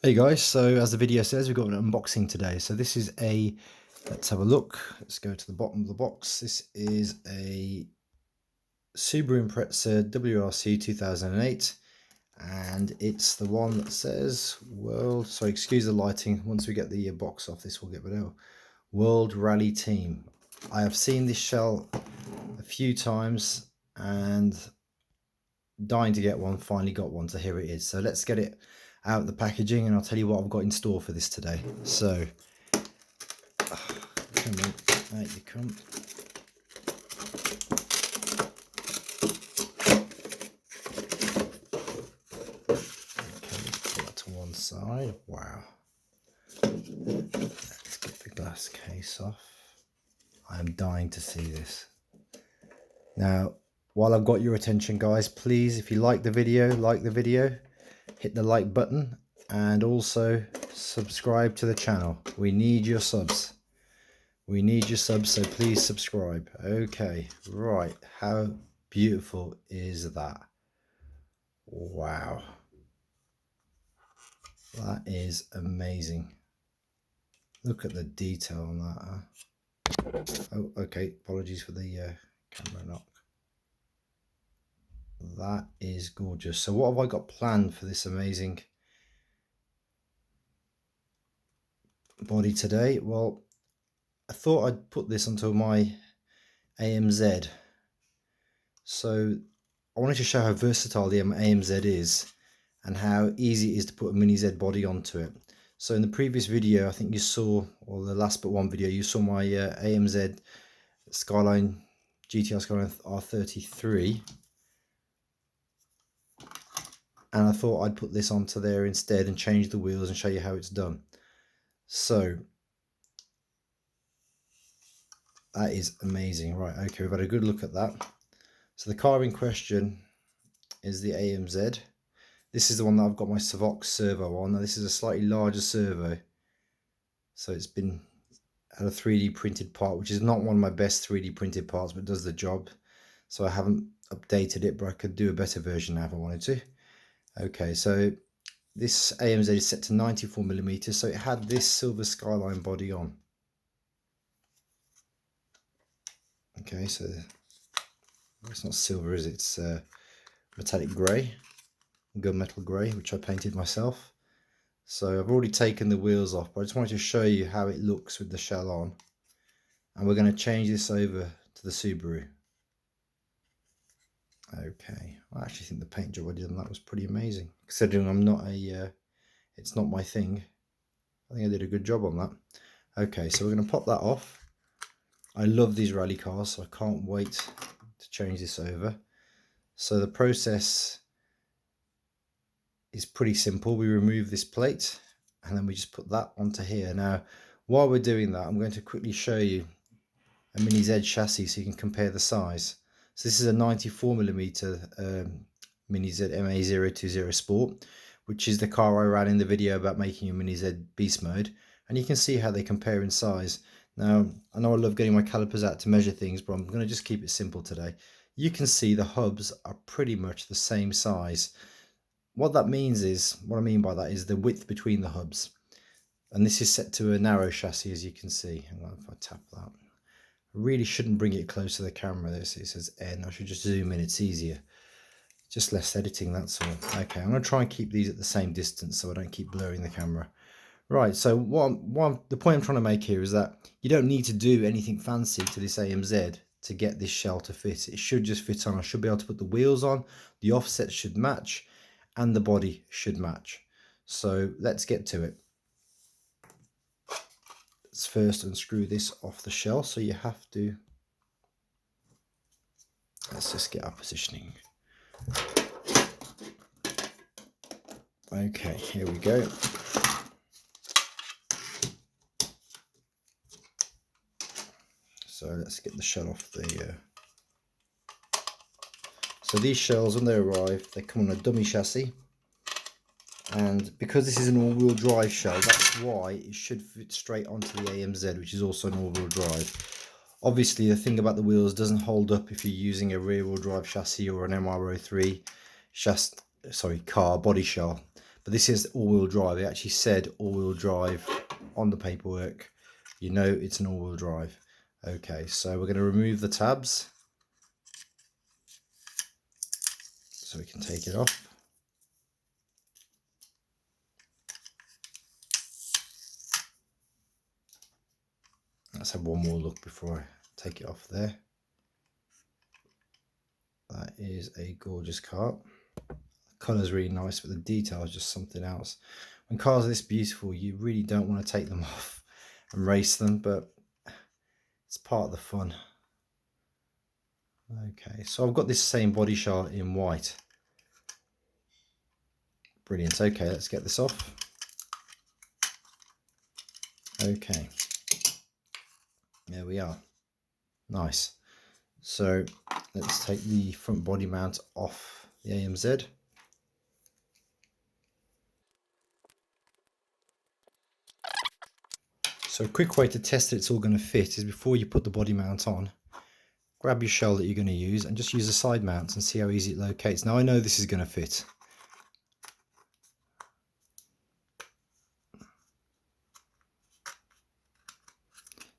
Hey guys, so as the video says, we've got an unboxing today. So this is let's have a look. Let's go to the bottom of the box. This is a Subaru WRC 2008, and it's the one that says excuse the lighting. Once we get the box off, this will get better. World Rally Team. I have seen this shell a few times and dying to get one. Finally got one, so here it is. So let's get it out the packaging and I'll tell you what I've got in store for this today. So come on, out you come. Okay, let's put that to one side. Wow. Let's get the glass case off. I am dying to see this. Now, while I've got your attention, guys, please, if you like the video, hit the like button and also subscribe to the channel. We need your subs. We need your subs, so please subscribe. Okay, right. How beautiful is that? Wow. That is amazing. Look at the detail on that. Oh, okay. Apologies for the camera knock. That is gorgeous. So what have I got planned for this amazing body today? Well, I thought I'd put this onto my AMZ. So I wanted to show how versatile the AMZ is and how easy it is to put a Mini Z body onto it. So in the previous video, I think you saw, or the last but one video, you saw my AMZ Skyline GTR Skyline R33. And I thought I'd put this onto there instead and change the wheels and show you how it's done. So that is amazing. Right, okay, we've had a good look at that. So the car in question is the AMZ. This is the one that I've got my Savox servo on. Now this is a slightly larger servo. So it's been had a 3D printed part, which is not one of my best 3D printed parts, but does the job. So I haven't updated it, but I could do a better version now if I wanted to. Okay, so this AMZ is set to 94mm, so it had this silver Skyline body on. Okay, so it's not silver, is it? It's metallic grey, gunmetal grey, which I painted myself. So I've already taken the wheels off, but I just wanted to show you how it looks with the shell on. And we're going to change this over to the Subaru. Okay, I actually think the paint job I did on that was pretty amazing, considering I'm not it's not my thing. I think I did a good job on that. Okay, so we're going to pop that off. I love these rally cars, so I can't wait to change this over. So the process is pretty simple. We remove this plate and then we just put that onto here. Now, while we're doing that, I'm going to quickly show you a Mini Z chassis so you can compare the size. So this is a 94mm Mini Z MA020 Sport, which is the car I ran in the video about making a Mini Z beast mode, and you can see how they compare in size. Now, I know I love getting my calipers out to measure things, but I'm going to just keep it simple today. You can see the hubs are pretty much the same size. What that means is, what I mean by that is the width between the hubs. And this is set to a narrow chassis, as you can see. Hang on, if I tap that. I really shouldn't bring it close to the camera. This it says N. I should just zoom in. It's easier. Just less editing, that's all. Okay, I'm going to try and keep these at the same distance so I don't keep blurring the camera. Right, so the point I'm trying to make here is that you don't need to do anything fancy to this AMZ to get this shell to fit. It should just fit on. I should be able to put the wheels on, the offset should match, and the body should match. So let's get to it. Let's first unscrew this off the shell. So you have to, let's just get our positioning. Okay, here we go. So let's get the shell off the so these shells, when they arrive, they come on a dummy chassis, and because this is an all-wheel drive shell, that's why it should fit straight onto the AMZ, which is also an all-wheel drive. Obviously, the thing about the wheels doesn't hold up if you're using a rear-wheel drive chassis or an MR03 car body shell, but this is all-wheel drive. It actually said all-wheel drive on the paperwork. You know it's an all-wheel drive. Okay, so we're going to remove the tabs so we can take it off. Let's have one more look before I take it off there. That is a gorgeous car. The colour's really nice, but the detail is just something else. When cars are this beautiful, you really don't want to take them off and race them, but it's part of the fun. Okay, so I've got this same body shell in white. Brilliant. Okay, let's get this off. Okay, there we are. Nice. So let's take the front body mount off the AMZ. So a quick way to test that it's all going to fit is before you put the body mount on, grab your shell that you're going to use and just use the side mounts and see how easy it locates. Now I know this is going to fit.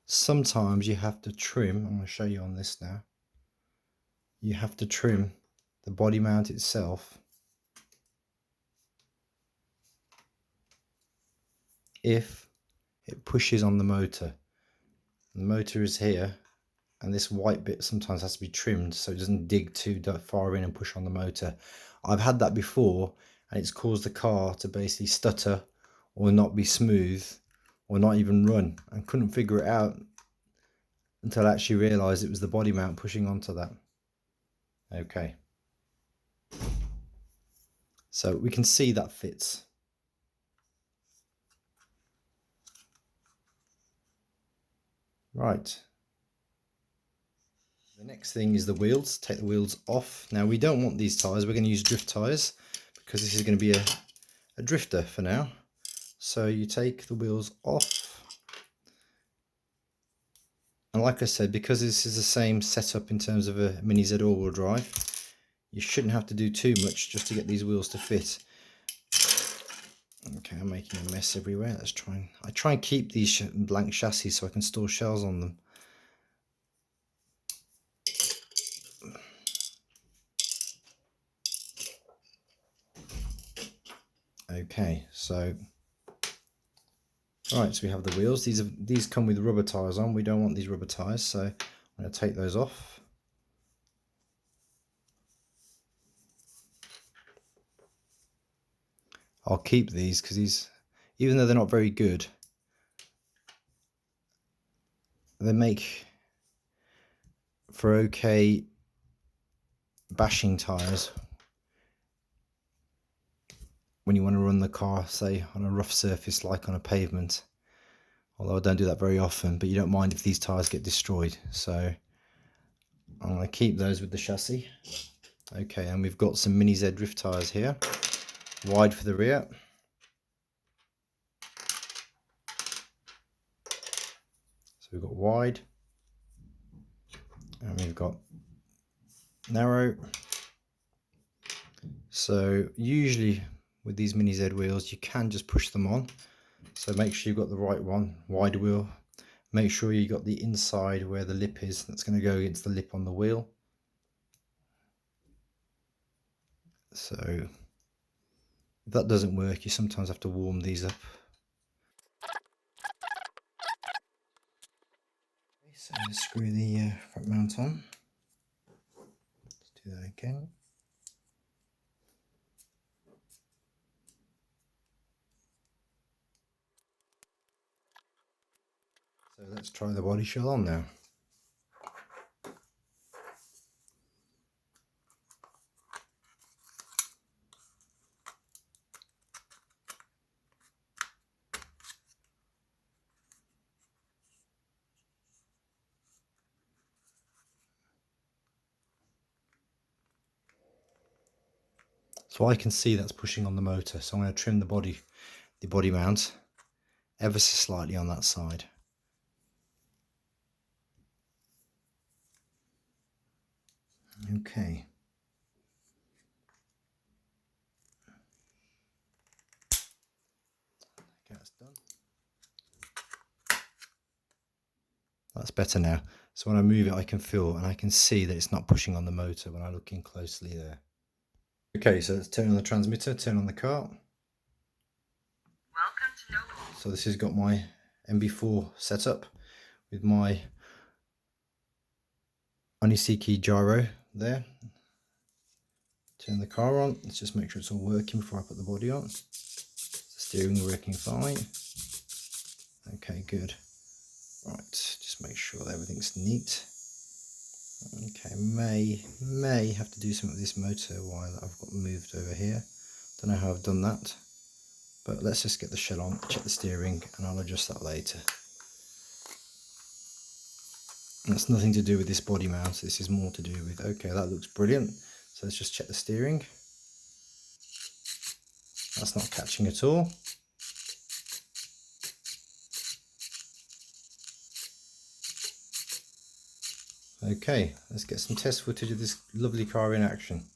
Sometimes you have to trim, I'm going to show you on this now, you have to trim the body mount itself if it pushes on the motor. The motor is here and this white bit sometimes has to be trimmed so it doesn't dig too far in and push on the motor. I've had that before and it's caused the car to basically stutter or not be smooth or not even run, and couldn't figure it out until I actually realized it was the body mount pushing onto that. Okay, so we can see that fits. Right, the next thing is the wheels. Take the wheels off. Now we don't want these tires, we're going to use drift tires because this is going to be a drifter for now. So you take the wheels off, and like I said, because this is the same setup in terms of a Mini Z all-wheel drive, you shouldn't have to do too much just to get these wheels to fit. Okay, I'm making a mess everywhere. Let's try and keep these blank chassis so I can store shells on them. Okay, so right, so we have the wheels. These come with rubber tires on. We don't want these rubber tires, so I'm going to take those off. I'll keep these because even though they're not very good, they make for okay bashing tires when you want to run the car, say on a rough surface like on a pavement. Although I don't do that very often, but you don't mind if these tires get destroyed. So I'm going to keep those with the chassis. Okay, and we've got some Mini Z drift tires here, wide for the rear. So we've got wide, and we've got narrow. So usually with these Mini Z wheels, you can just push them on. So make sure you've got the right one, wide wheel. Make sure you got the inside where the lip is. That's going to go against the lip on the wheel. So if that doesn't work, you sometimes have to warm these up. Okay, so let's screw the front mount on. Let's do that again. So let's try the body shell on now. So I can see that's pushing on the motor, so I'm going to trim the body mount ever so slightly on that side. Okay. That's better now. So when I move it, I can feel and I can see that it's not pushing on the motor when I look in closely there. Okay, so let's turn on the transmitter, turn on the car. Welcome to Noble. So this has got my MB4 set up with my Oniseki gyro there. Turn the car on. Let's just make sure it's all working before I put the body on. The steering working fine. Okay, good. Right, just make sure that everything's neat. Okay, may have to do something with this motor while I've got moved over here. Don't know how I've done that, but let's just get the shell on, check the steering, and I'll adjust that later. That's nothing to do with this body mount. This is more to do with, okay, that looks brilliant. So let's just check the steering. That's not catching at all. Okay, let's get some test footage of this lovely car in action.